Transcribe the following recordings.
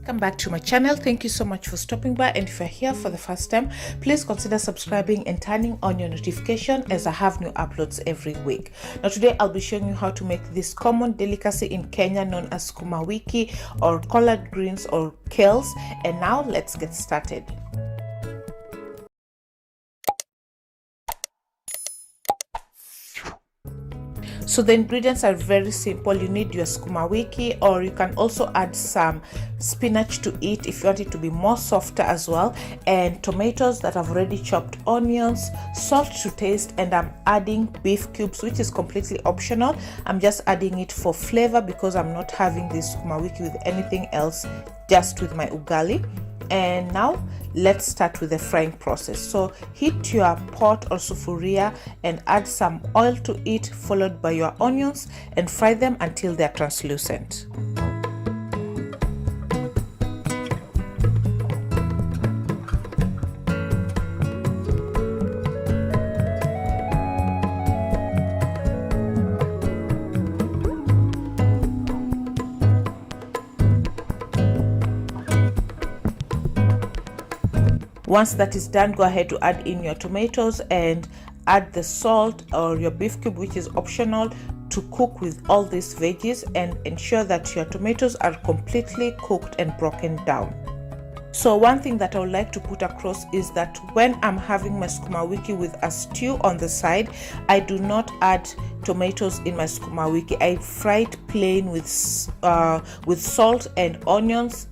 Welcome back to my channel. Thank you so much for stopping by, and if you're here for the first time, please consider subscribing and turning on your notification as I have new uploads every week. Now today I'll be showing you how to make this common delicacy in Kenya known as Sukumawiki or collard greens or kales. And now let's get started. So the ingredients are very simple. You need your Sukumawiki, or you can also add some spinach to it if you want it to be more softer as well, and tomatoes that I've already chopped, onions, salt to taste, and I'm adding beef cubes, which is completely optional. I'm just adding it for flavor because I'm not having this Sukumawiki with anything else, just with my ugali. And now let's start with the frying process. So heat your pot or sufuria and add some oil to it, followed by your onions, and fry them until they're translucent. Once that is done, go ahead to add in your tomatoes and add the salt or your beef cube, which is optional, to cook with all these veggies, and ensure that your tomatoes are completely cooked and broken down. So one thing that I would like to put across is that when I'm having my Sukumawiki with a stew on the side, I do not add tomatoes in my Sukumawiki. I fry it plain with salt and onions.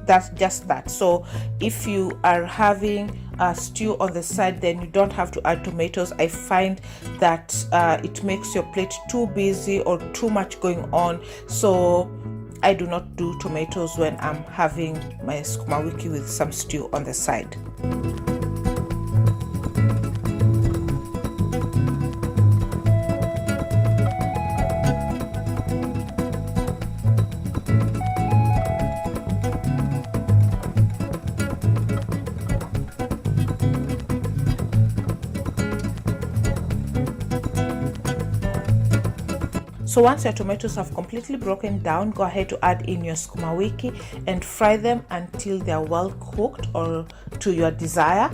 That's just that. So if you are having a stew on the side, then you don't have to add tomatoes. I find that it makes your plate too busy or too much going on, so I do not do tomatoes when I'm having my Sukumawiki with some stew on the side. So once your tomatoes have completely broken down, go ahead to add in your Sukumawiki and fry them until they are well cooked or to your desire.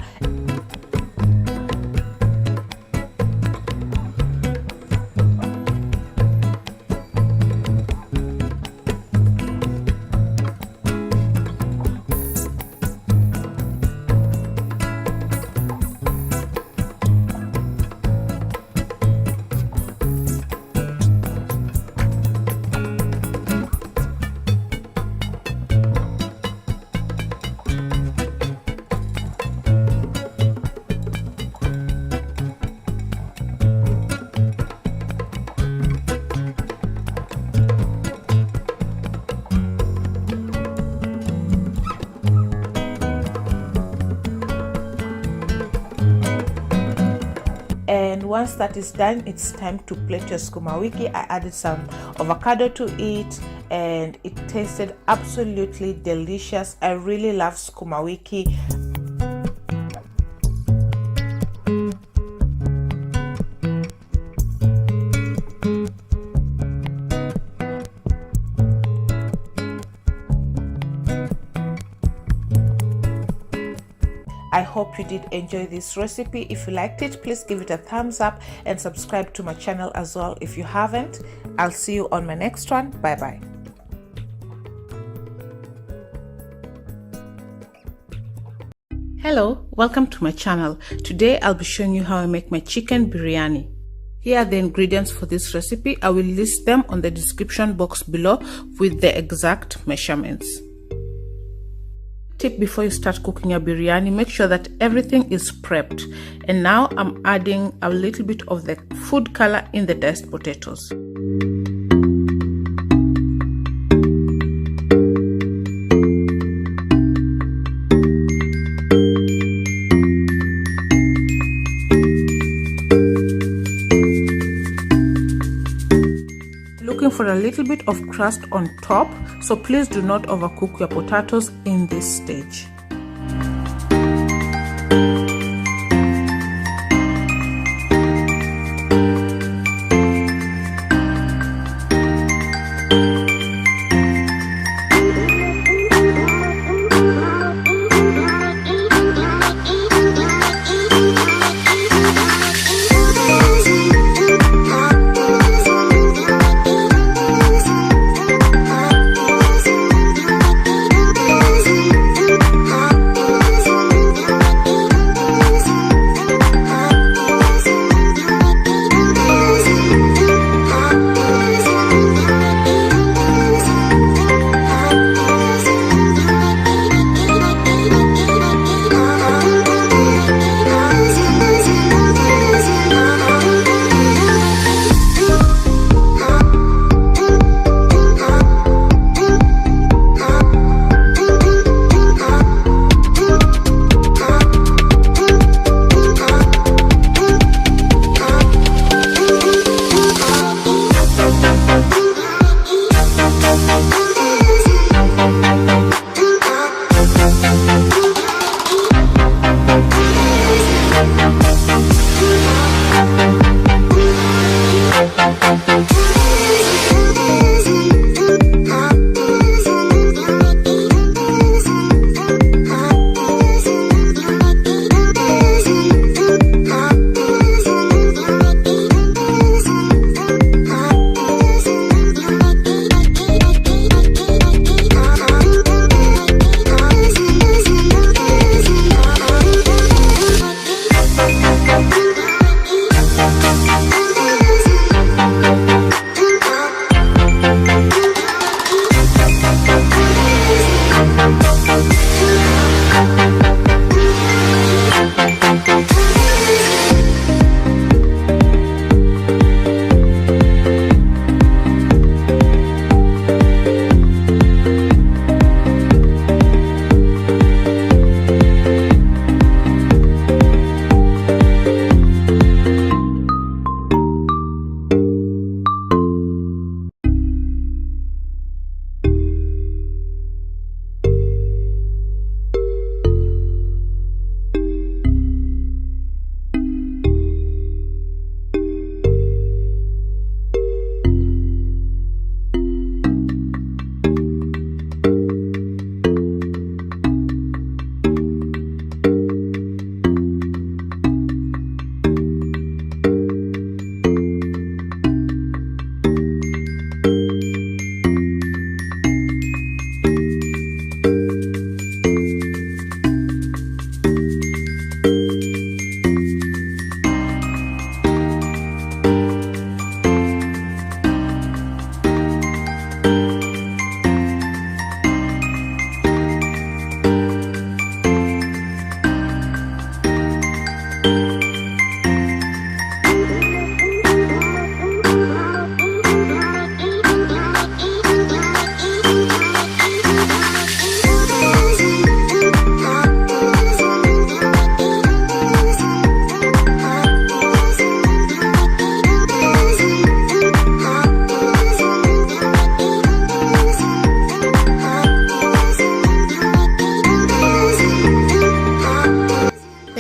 And once that is done, it's time to plate your Sukumawiki. I added some avocado to it and it tasted absolutely delicious. I really love Sukumawiki. I hope you did enjoy this recipe. If you liked it, please give it a thumbs up and subscribe to my channel as well if you haven't. I'll see you on my next one. Bye bye. Hello, welcome to my channel. Today I'll be showing you how I make my chicken biryani. Here are the ingredients for this recipe. I will list them on the description box below with the exact measurements. Tip before you start cooking your biryani, make sure that everything is prepped. And now I'm adding a little bit of the food color in the diced potatoes. Looking for a little bit of crust on top, so please do not overcook your potatoes in this stage.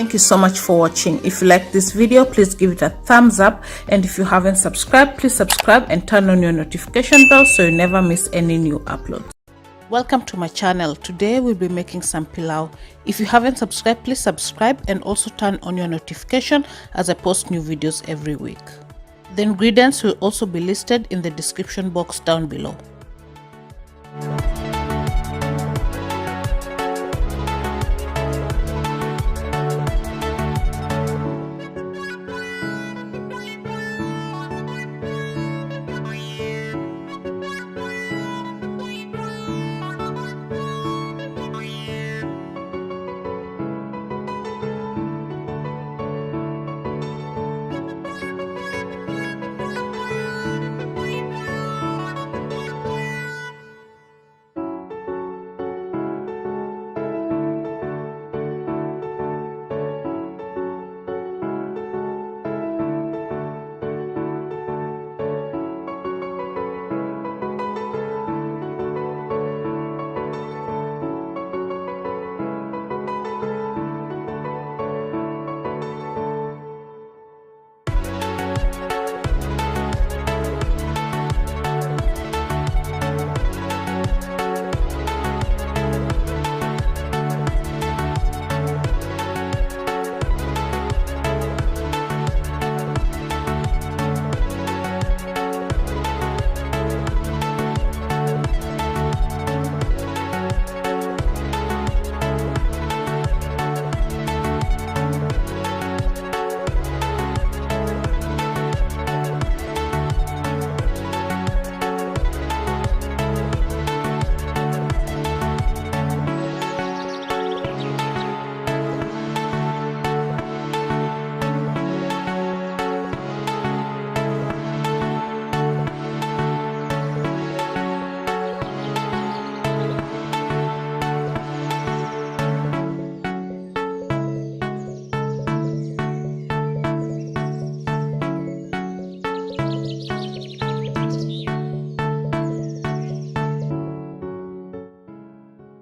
Thank you so much for watching. If you like this video, please give it a thumbs up, and if you haven't subscribed, please subscribe and turn on your notification bell so you never miss any new uploads. Welcome to my channel. Today we'll be making some pilau. If you haven't subscribed, please subscribe and also turn on your notification as I post new videos every week. The ingredients will also be listed in the description box down below.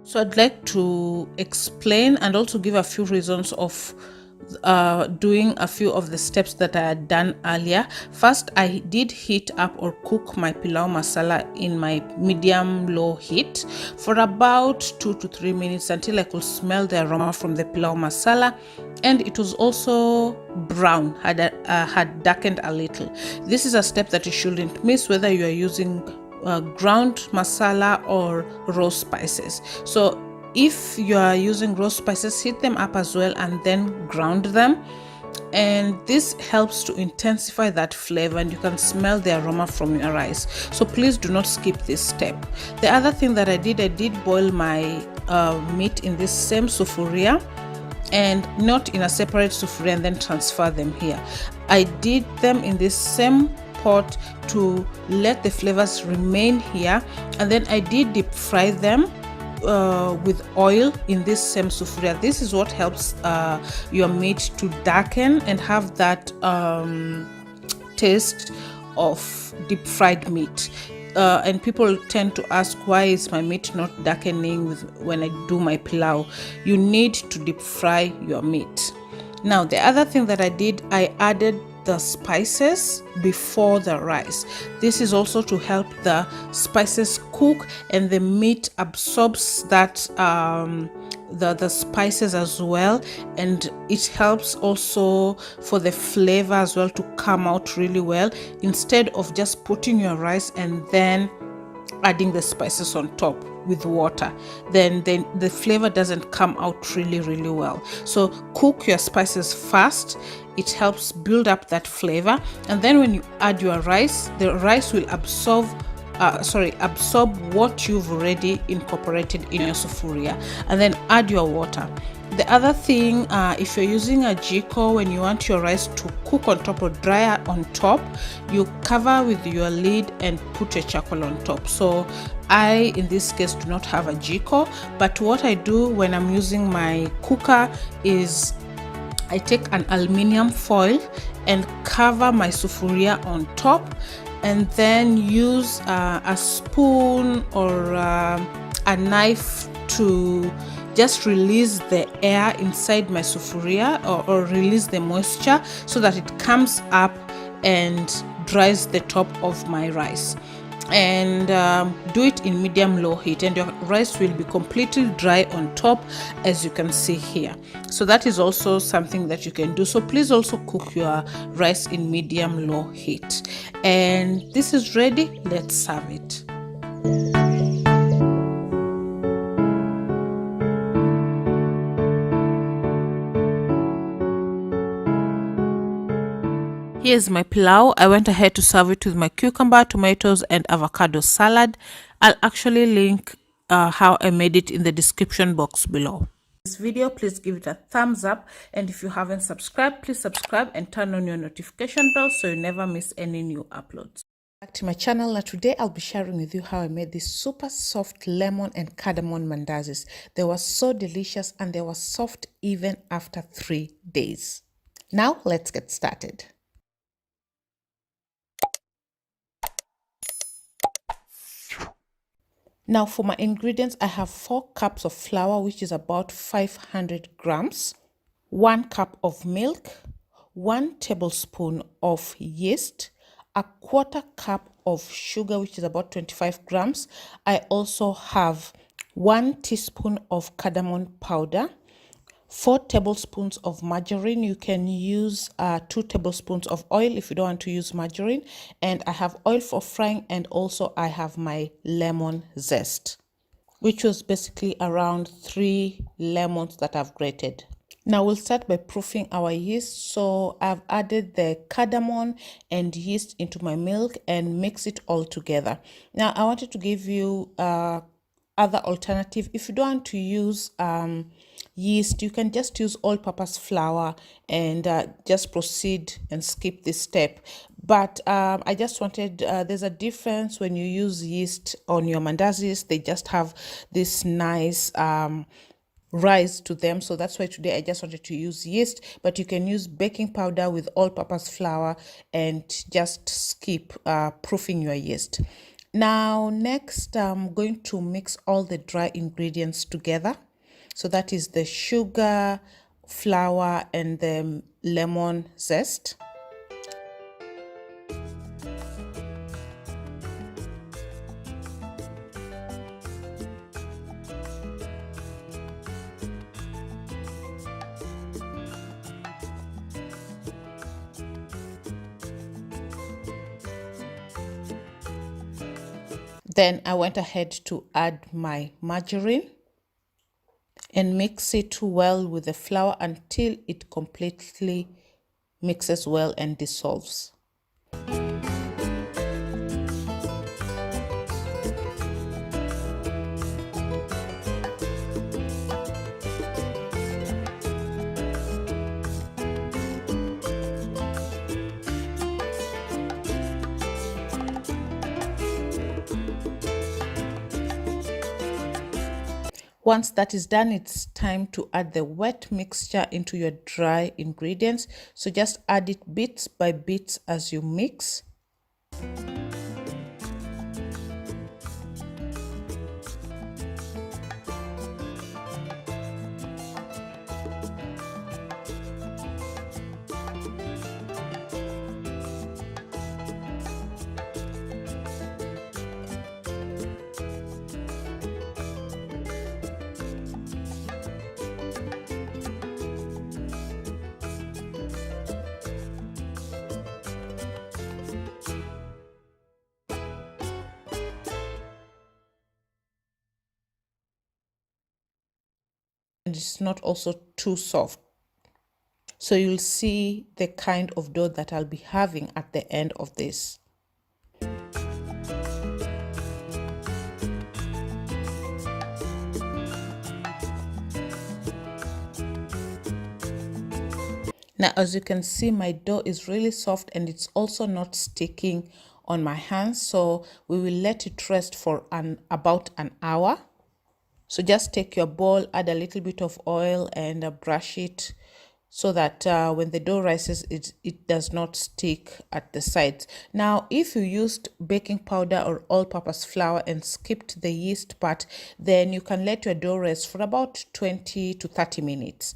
So I'd like to explain and also give a few reasons of doing a few of the steps that I had done earlier. First, I did heat up or cook my pilau masala in my medium low heat for about 2 to 3 minutes until I could smell the aroma from the pilau masala, and it was also brown, had darkened a little. This is a step that you shouldn't miss, whether you are using ground masala or raw spices. So if you are using raw spices, heat them up as well and then ground them, and this helps to intensify that flavor and you can smell the aroma from your rice. So please do not skip this step. The other thing that I did boil my meat in this same sufuria, and not in a separate sufuria and then transfer them here. I did them in this same pot to let the flavors remain here, and then I did deep fry them with oil in this same sufuria. This is what helps your meat to darken and have that taste of deep fried meat. And people tend to ask, why is my meat not darkening when I do my pilau? You need to deep fry your meat. Now, the other thing that I did, I added the spices before the rice. This is also to help the spices cook and the meat absorbs that the spices as well, and it helps also for the flavor as well to come out really well, instead of just putting your rice and then adding the spices on top with water. Then the flavor doesn't come out really well. So cook your spices first. It helps build up that flavor, and then when you add your rice, the rice will absorb what you've already incorporated in your sufuria, and then add your water. The other thing, if you're using a jiko, when you want your rice to cook on top or dry on top, you cover with your lid and put your charcoal on top. So I, in this case, do not have a jiko, but what I do when I'm using my cooker is I take an aluminium foil and cover my sufuria on top, and then use a spoon or a knife to just release the air inside my sufuria, or release the moisture so that it comes up and dries the top of my rice. And do it in medium-low heat, and your rice will be completely dry on top, as you can see here. So that is also something that you can do. So please also cook your rice in medium-low heat. And this is ready. Let's serve it. Here's my pilau. I went ahead to serve it with my cucumber, tomatoes, and avocado salad. I'll actually link how I made it in the description box below. This video, please give it a thumbs up, and if you haven't subscribed, please subscribe and turn on your notification bell so you never miss any new uploads. Back to my channel. Now today I'll be sharing with you how I made these super soft lemon and cardamom mandazis. They were so delicious and they were soft even after 3 days. Now let's get started. Now for my ingredients, I have 4 cups of flour, which is about 500 grams, 1 cup of milk, 1 tablespoon of yeast, a 1/4 cup of sugar, which is about 25 grams. I also have 1 teaspoon of cardamom powder, 4 tablespoons of margarine. You can use 2 tablespoons of oil if you don't want to use margarine. And I have oil for frying, and also I have my lemon zest, which was basically around 3 lemons that I've grated. Now we'll start by proofing our yeast. So I've added the cardamom and yeast into my milk and mix it all together. Now I wanted to give you other alternative. If you don't want to use yeast, you can just use all-purpose flour and just proceed and skip this step. But I just wanted, there's a difference when you use yeast on your mandazis. They just have this nice rise to them, so that's why today I just wanted to use yeast. But you can use baking powder with all-purpose flour and just skip proofing your yeast. Now next, I'm going to mix all the dry ingredients together. So that is the sugar, flour, and the lemon zest. Then I went ahead to add my margarine and mix it well with the flour until it completely mixes well and dissolves. Once that is done, it's time to add the wet mixture into your dry ingredients. So just add it bits by bits as you mix. And it's not also too soft. So you'll see the kind of dough that I'll be having at the end of this. Now, as you can see, my dough is really soft and it's also not sticking on my hands. So we will let it rest for about an hour. So just take your bowl, add a little bit of oil and brush it so that when the dough rises, it does not stick at the sides. Now, if you used baking powder or all-purpose flour and skipped the yeast part, then you can let your dough rest for about 20 to 30 minutes.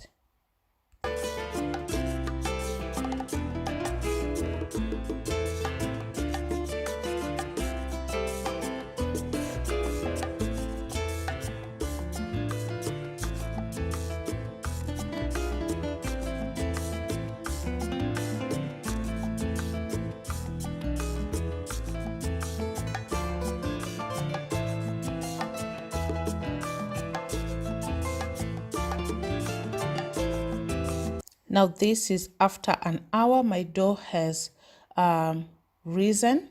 Now this is after an hour. My dough has risen.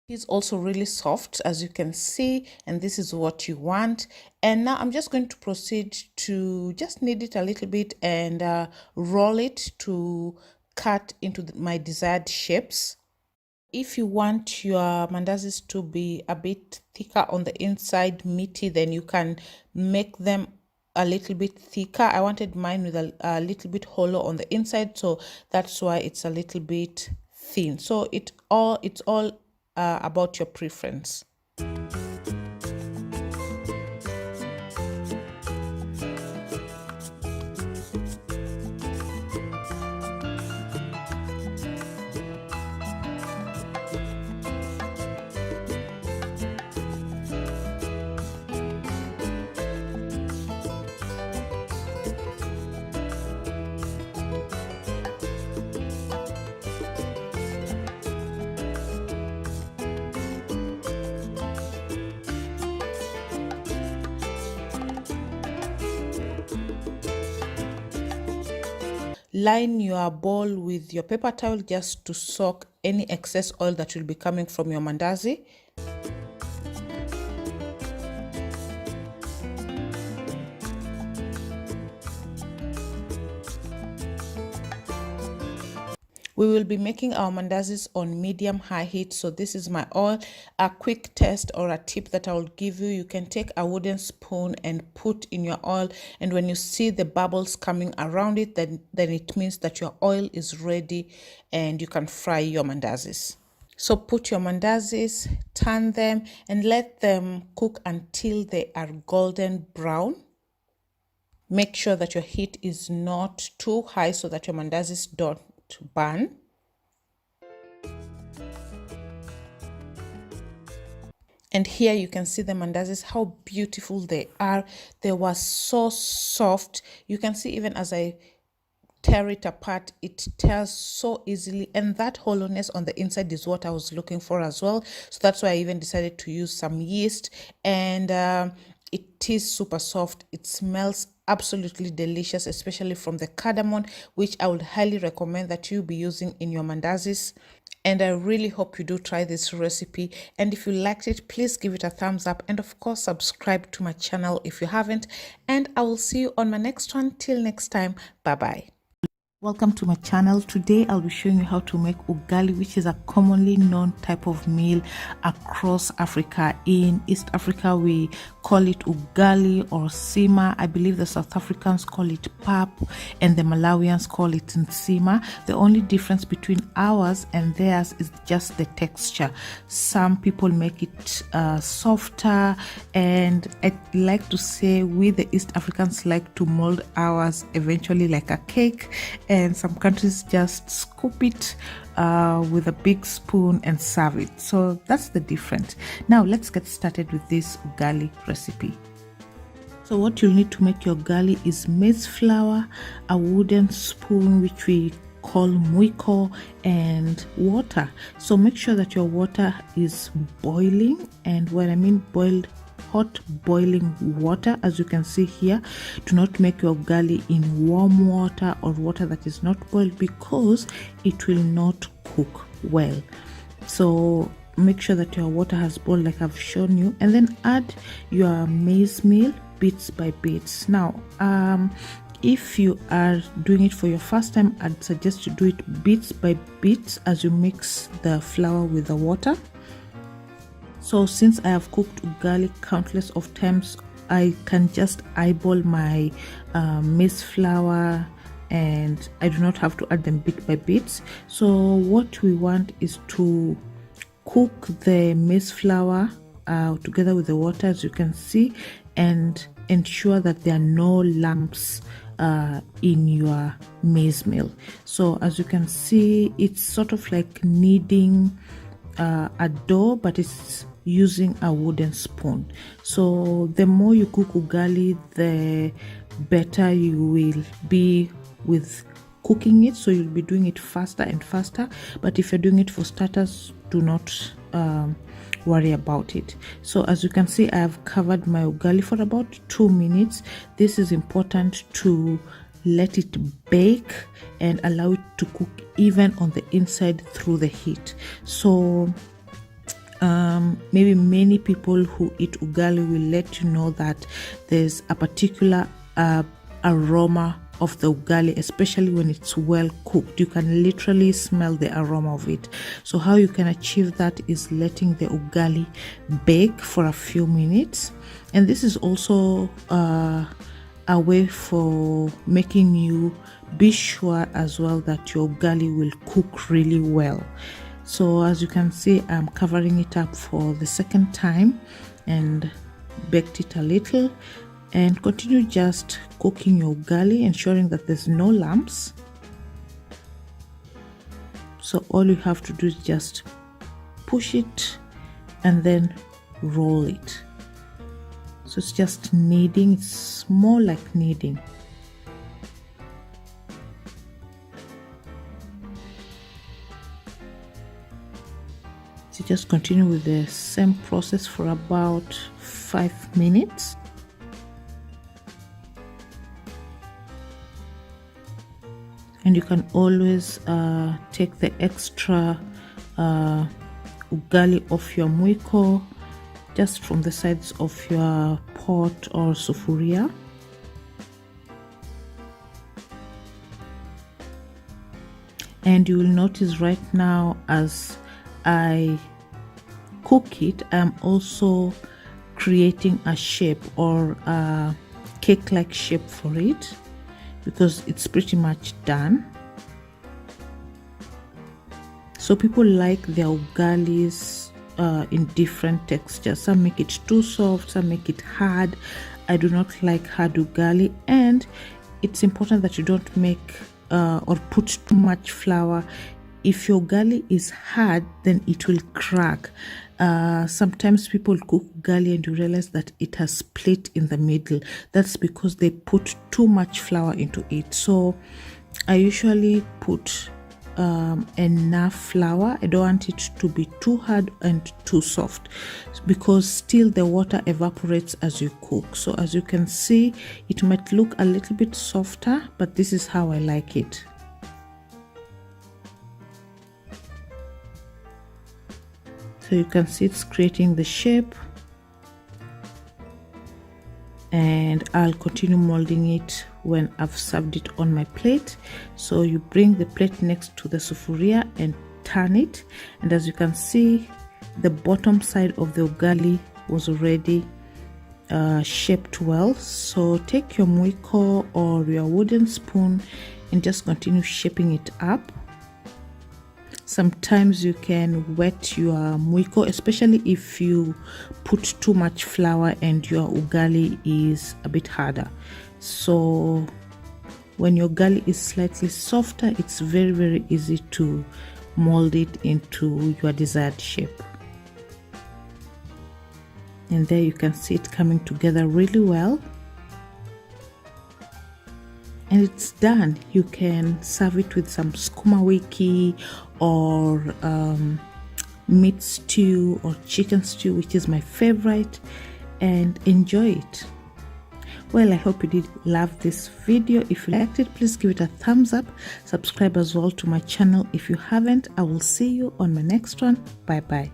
It's also really soft, as you can see, and this is what you want. And now I'm just going to proceed to just knead it a little bit and roll it to cut into my desired shapes. If you want your mandazis to be a bit thicker on the inside, meaty, then you can make them a little bit thicker. I wanted mine with a little bit hollow on the inside, so that's why it's a little bit thin. So it's all about your preference. Line your bowl with your paper towel just to soak any excess oil that will be coming from your mandazi. We will be making our mandazis on medium-high heat, so this is my oil. A quick test or a tip that I will give you: you can take a wooden spoon and put in your oil, and when you see the bubbles coming around it, then it means that your oil is ready and you can fry your mandazis. So put your mandazis, turn them, and let them cook until they are golden brown. Make sure that your heat is not too high so that your mandazis don't burn. And here you can see the mandazis, how beautiful they are. They were so soft. You can see even as I tear it apart, it tears so easily, and that hollowness on the inside is what I was looking for as well. So that's why I even decided to use some yeast, and it is super soft. It smells absolutely delicious, especially from the cardamom, which I would highly recommend that you be using in your mandazis. And I really hope you do try this recipe, and if you liked it, please give it a thumbs up, and of course subscribe to my channel if you haven't, and I will see you on my next one. Till next time, bye bye. Welcome to my channel. Today I'll be showing you how to make ugali, which is a commonly known type of meal across Africa. In East Africa we call it ugali or sima. I believe the South Africans call it pap and the Malawians call it nsima. The only difference between ours and theirs is just the texture. Some people make it softer, and I like to say we the East Africans like to mold ours eventually like a cake, and some countries just scoop it with a big spoon and serve it. So that's the difference. Now let's get started with this ugali recipe. So what you'll need to make your ugali is maize flour, a wooden spoon which we call mwiko, and water. So make sure that your water is boiling, and when I mean boiled, hot boiling water, as you can see here. Do not make your ugali in warm water or water that is not boiled, because it will not cook well. So make sure that your water has boiled like I've shown you, and then add your maize meal bits by bits. Now if you are doing it for your first time, I'd suggest to do it bits by bits as you mix the flour with the water. So since I have cooked ugali countless of times I can just eyeball my maize flour, and I do not have to add them bit by bit. So what we want is to cook the maize flour together with the water, as you can see, and ensure that there are no lumps in your maize meal. So as you can see, it's sort of like kneading a dough, but it's using a wooden spoon. So the more you cook ugali, the better you will be with cooking it. So you'll be doing it faster and faster, but if you're doing it for starters, do not worry about it. So as you can see, I have covered my ugali for about 2 minutes. This is important to let it bake and allow it to cook even on the inside through the heat. So maybe many people who eat ugali will let you know that there's a particular aroma of the ugali, especially when it's well cooked. You can literally smell the aroma of it. So how you can achieve that is letting the ugali bake for a few minutes, and this is also a way for making you be sure as well that your ugali will cook really well. So as you can see, I'm covering it up for the second time and baked it a little, and continue just cooking your ugali, ensuring that there's no lumps. So all you have to do is just push it and then roll it. So it's just kneading, it's more like kneading. So just continue with the same process for about 5 minutes. And you can always take the extra ugali off your mwiko just from the sides of your pot or sufuria. And you will notice right now, as I cook it, I'm also creating a shape or a cake-like shape for it, because it's pretty much done. So people like their ugalis in different textures. Some make it too soft, some make it hard. I do not like hard ugali, and it's important that you don't make or put too much flour. If your ugali is hard, then it will crack. Sometimes people cook ugali and you realize that it has split in the middle. That's because they put too much flour into it. So I usually put enough flour. I don't want it to be too hard and too soft, because still the water evaporates as you cook. So as you can see, it might look a little bit softer, but this is how I like it. So you can see it's creating the shape, and I'll continue molding it when I've served it on my plate. So you bring the plate next to the sufuria and turn it, and as you can see, the bottom side of the ugali was already shaped well. So take your mwiko or your wooden spoon and just continue shaping it up. Sometimes you can wet your mwiko, especially if you put too much flour and your ugali is a bit harder. So when your ugali is slightly softer, it's very, very easy to mold it into your desired shape. And there you can see it coming together really well. And it's done. You can serve it with some Sukumawiki or meat stew or chicken stew, which is my favorite, and enjoy it. Well, I hope you did love this video. If you liked it, please give it a thumbs up. Subscribe as well to my channel if you haven't. I will see you on my next one. Bye bye.